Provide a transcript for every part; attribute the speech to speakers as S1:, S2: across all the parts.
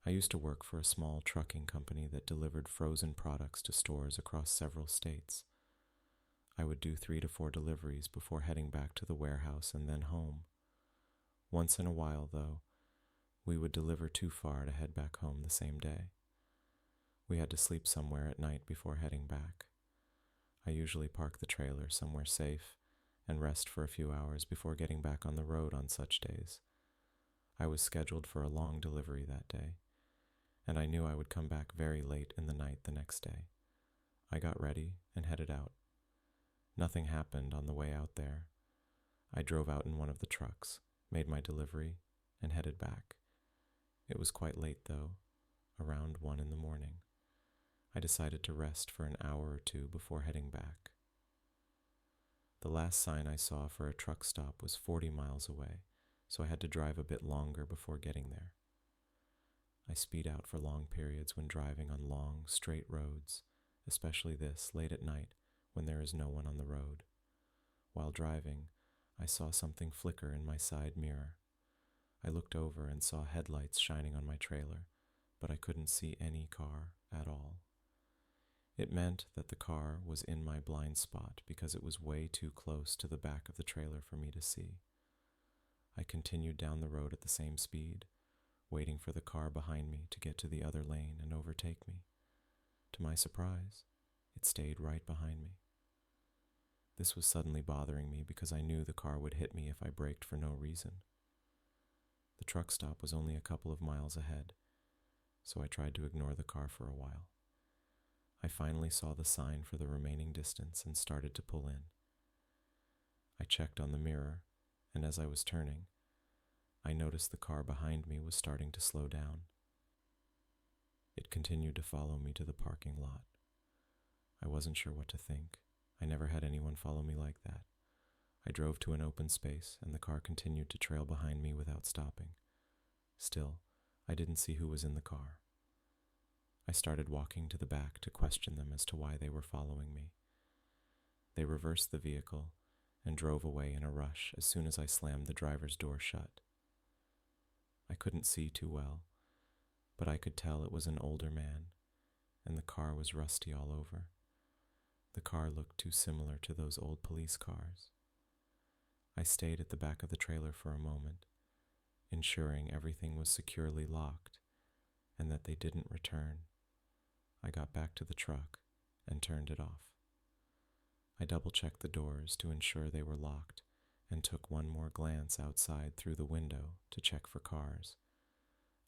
S1: I used to work for a small trucking company that delivered frozen products to stores across several states. I would do 3 to 4 deliveries before heading back to the warehouse and then home. Once in a while, though, we would deliver too far to head back home the same day. We had to sleep somewhere at night before heading back. I usually park the trailer somewhere safe and rest for a few hours before getting back on the road on such days. I was scheduled for a long delivery that day, and I knew I would come back very late in the night the next day. I got ready and headed out. Nothing happened on the way out there. I drove out in one of the trucks, made my delivery, and headed back. It was quite late, though, around 1 in the morning. I decided to rest for an hour or two before heading back. The last sign I saw for a truck stop was 40 miles away, so I had to drive a bit longer before getting there. I speed out for long periods when driving on long, straight roads, especially this late at night when there is no one on the road. While driving, I saw something flicker in my side mirror. I looked over and saw headlights shining on my trailer, but I couldn't see any car at all. It meant that the car was in my blind spot because it was way too close to the back of the trailer for me to see. I continued down the road at the same speed, waiting for the car behind me to get to the other lane and overtake me. To my surprise, it stayed right behind me. This was suddenly bothering me because I knew the car would hit me if I braked for no reason. The truck stop was only a couple of miles ahead, so I tried to ignore the car for a while. I finally saw the sign for the remaining distance and started to pull in. I checked on the mirror, and as I was turning, I noticed the car behind me was starting to slow down. It continued to follow me to the parking lot. I wasn't sure what to think. I never had anyone follow me like that. I drove to an open space, and the car continued to trail behind me without stopping. Still, I didn't see who was in the car. I started walking to the back to question them as to why they were following me. They reversed the vehicle and drove away in a rush as soon as I slammed the driver's door shut. I couldn't see too well, but I could tell it was an older man, and the car was rusty all over. The car looked too similar to those old police cars. I stayed at the back of the trailer for a moment, ensuring everything was securely locked and that they didn't return. I got back to the truck and turned it off. I double-checked the doors to ensure they were locked and took one more glance outside through the window to check for cars.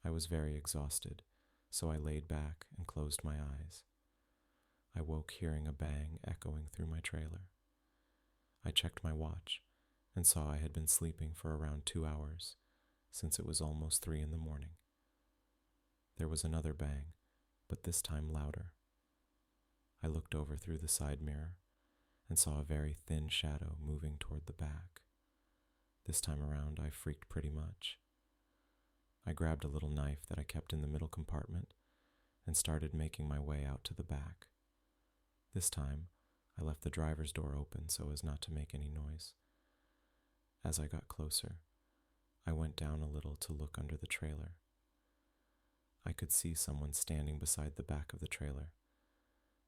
S1: I was very exhausted, so I laid back and closed my eyes. I woke hearing a bang echoing through my trailer. I checked my watch and saw I had been sleeping for around 2 hours, since it was almost 3 in the morning. There was another bang, but this time louder. I looked over through the side mirror and saw a very thin shadow moving toward the back. This time around, I freaked pretty much. I grabbed a little knife that I kept in the middle compartment and started making my way out to the back. This time, I left the driver's door open so as not to make any noise. As I got closer, I went down a little to look under the trailer. I could see someone standing beside the back of the trailer.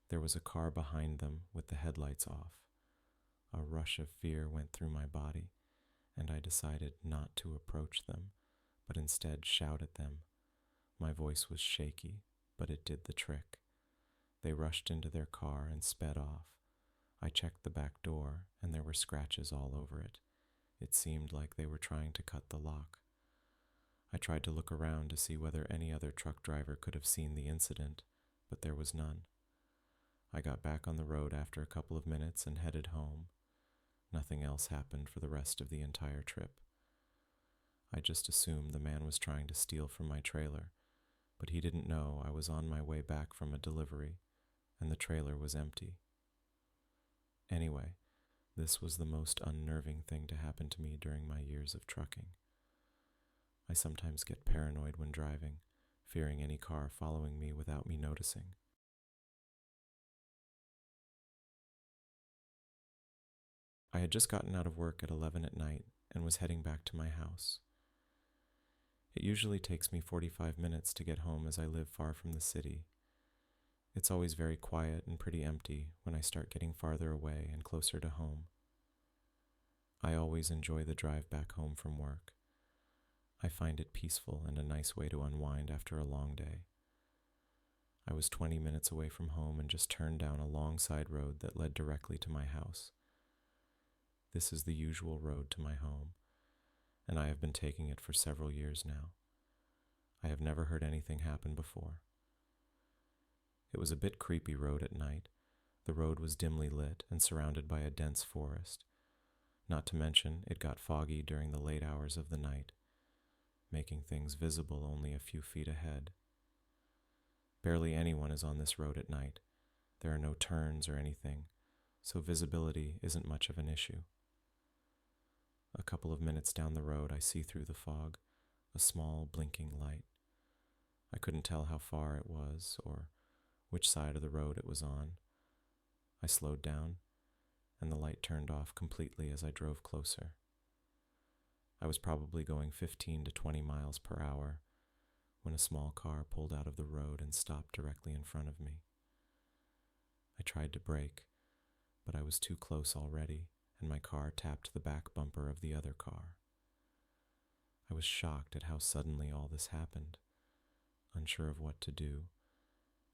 S1: There was a car behind them with the headlights off. A rush of fear went through my body, and I decided not to approach them, but instead shout at them. My voice was shaky, but it did the trick. They rushed into their car and sped off. I checked the back door, and there were scratches all over it. It seemed like they were trying to cut the lock. I tried to look around to see whether any other truck driver could have seen the incident, but there was none. I got back on the road after a couple of minutes and headed home. Nothing else happened for the rest of the entire trip. I just assumed the man was trying to steal from my trailer, but he didn't know I was on my way back from a delivery, and the trailer was empty. Anyway, this was the most unnerving thing to happen to me during my years of trucking. I sometimes get paranoid when driving, fearing any car following me without me noticing. I had just gotten out of work at 11 at night and was heading back to my house. It usually takes me 45 minutes to get home as I live far from the city. It's always very quiet and pretty empty when I start getting farther away and closer to home. I always enjoy the drive back home from work. I find it peaceful and a nice way to unwind after a long day. I was 20 minutes away from home and just turned down a long side road that led directly to my house. This is the usual road to my home, and I have been taking it for several years now. I have never heard anything happen before. It was a bit creepy road at night. The road was dimly lit and surrounded by a dense forest. Not to mention, it got foggy during the late hours of the night, making things visible only a few feet ahead. Barely anyone is on this road at night. There are no turns or anything, so visibility isn't much of an issue. A couple of minutes down the road, I see through the fog a small blinking light. I couldn't tell how far it was or which side of the road it was on. I slowed down, and the light turned off completely as I drove closer. I was probably going 15 to 20 miles per hour when a small car pulled out of the road and stopped directly in front of me. I tried to brake, but I was too close already, and my car tapped the back bumper of the other car. I was shocked at how suddenly all this happened. Unsure of what to do,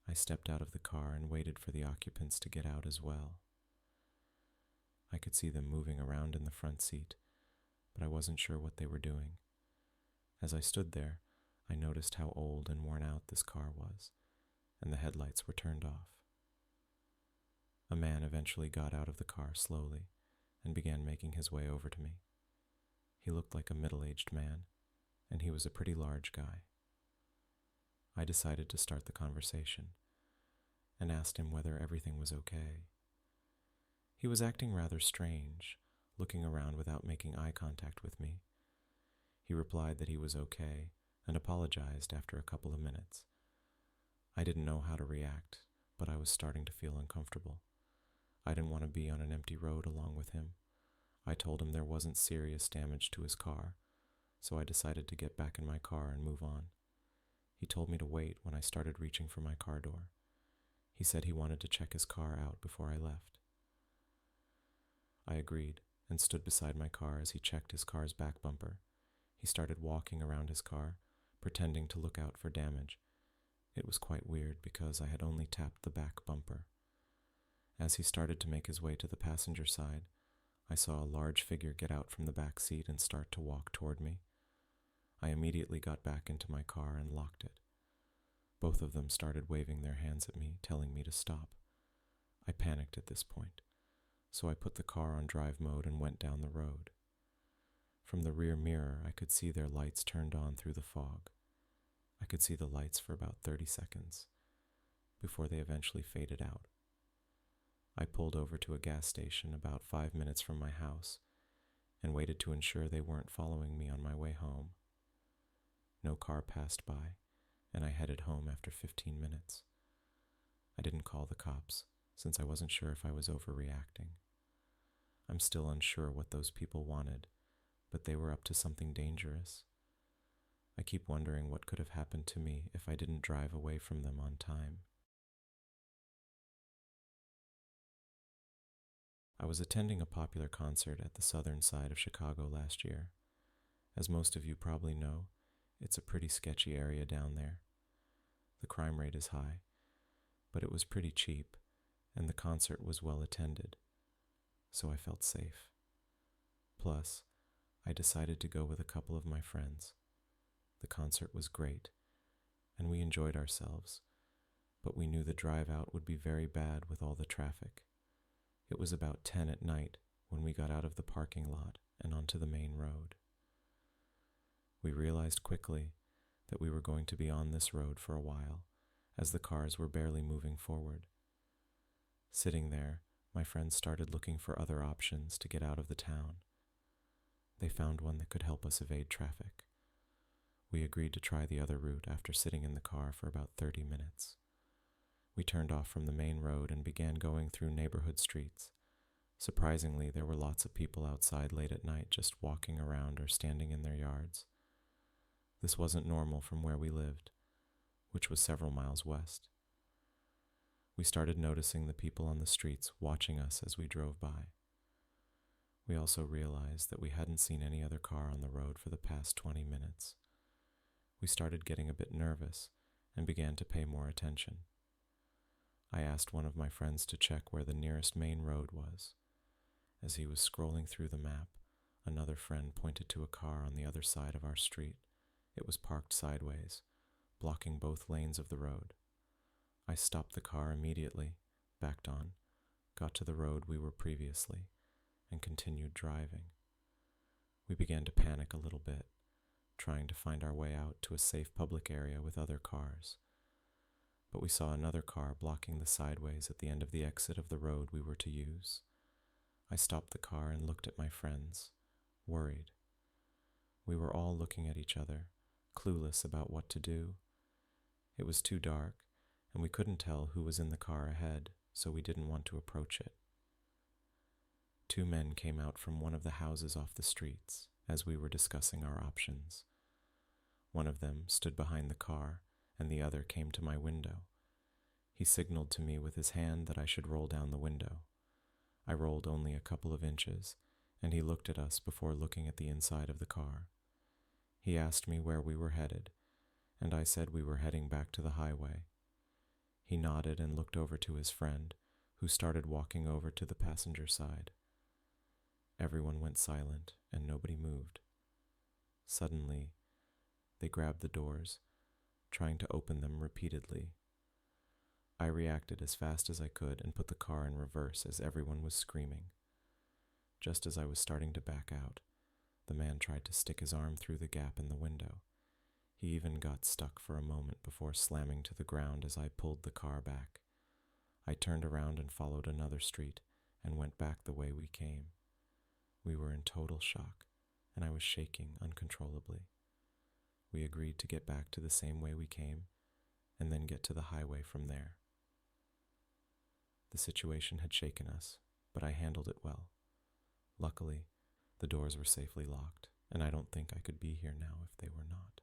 S1: I stepped out of the car and waited for the occupants to get out as well. I could see them moving around in the front seat, but I wasn't sure what they were doing. As I stood there, I noticed how old and worn out this car was, and the headlights were turned off. A man eventually got out of the car slowly and began making his way over to me. He looked like a middle-aged man, and he was a pretty large guy. I decided to start the conversation and asked him whether everything was okay. He was acting rather strange, looking around without making eye contact with me. He replied that he was okay and apologized after a couple of minutes. I didn't know how to react, but I was starting to feel uncomfortable. I didn't want to be on an empty road along with him. I told him there wasn't serious damage to his car, so I decided to get back in my car and move on. He told me to wait when I started reaching for my car door. He said he wanted to check his car out before I left. I agreed and stood beside my car as he checked his car's back bumper. He started walking around his car, pretending to look out for damage. It was quite weird because I had only tapped the back bumper. As he started to make his way to the passenger side, I saw a large figure get out from the back seat and start to walk toward me. I immediately got back into my car and locked it. Both of them started waving their hands at me, telling me to stop. I panicked at this point, so I put the car on drive mode and went down the road. From the rear mirror, I could see their lights turned on through the fog. I could see the lights for about 30 seconds, before they eventually faded out. I pulled over to a gas station about 5 minutes from my house and waited to ensure they weren't following me on my way home. No car passed by, and I headed home after 15 minutes. I didn't call the cops, since I wasn't sure if I was overreacting. I'm still unsure what those people wanted, but they were up to something dangerous. I keep wondering what could have happened to me if I didn't drive away from them on time. I was attending a popular concert at the southern side of Chicago last year. As most of you probably know, it's a pretty sketchy area down there. The crime rate is high, but it was pretty cheap, and the concert was well attended, so I felt safe. Plus, I decided to go with a couple of my friends. The concert was great, and we enjoyed ourselves, but we knew the drive out would be very bad with all the traffic. It was about 10 at night when we got out of the parking lot and onto the main road. We realized quickly that we were going to be on this road for a while, as the cars were barely moving forward. Sitting there, my friends started looking for other options to get out of the town. They found one that could help us evade traffic. We agreed to try the other route after sitting in the car for about 30 minutes. We turned off from the main road and began going through neighborhood streets. Surprisingly, there were lots of people outside late at night just walking around or standing in their yards. This wasn't normal from where we lived, which was several miles west. We started noticing the people on the streets watching us as we drove by. We also realized that we hadn't seen any other car on the road for the past 20 minutes. We started getting a bit nervous and began to pay more attention. I asked one of my friends to check where the nearest main road was. As he was scrolling through the map, another friend pointed to a car on the other side of our street. It was parked sideways, blocking both lanes of the road. I stopped the car immediately, backed on, got to the road we were previously, and continued driving. We began to panic a little bit, trying to find our way out to a safe public area with other cars. But we saw another car blocking the sideways at the end of the exit of the road we were to use. I stopped the car and looked at my friends, worried. We were all looking at each other, clueless about what to do. It was too dark, and we couldn't tell who was in the car ahead, so we didn't want to approach it. Two men came out from one of the houses off the streets as we were discussing our options. One of them stood behind the car, and the other came to my window. He signaled to me with his hand that I should roll down the window. I rolled only a couple of inches, and he looked at us before looking at the inside of the car. He asked me where we were headed, and I said we were heading back to the highway. He nodded and looked over to his friend, who started walking over to the passenger side. Everyone went silent, and nobody moved. Suddenly, they grabbed the doors, trying to open them repeatedly. I reacted as fast as I could and put the car in reverse as everyone was screaming. Just as I was starting to back out, the man tried to stick his arm through the gap in the window. He even got stuck for a moment before slamming to the ground as I pulled the car back. I turned around and followed another street and went back the way we came. We were in total shock, and I was shaking uncontrollably. We agreed to get back to the same way we came, and then get to the highway from there. The situation had shaken us, but I handled it well. Luckily, the doors were safely locked, and I don't think I could be here now if they were not.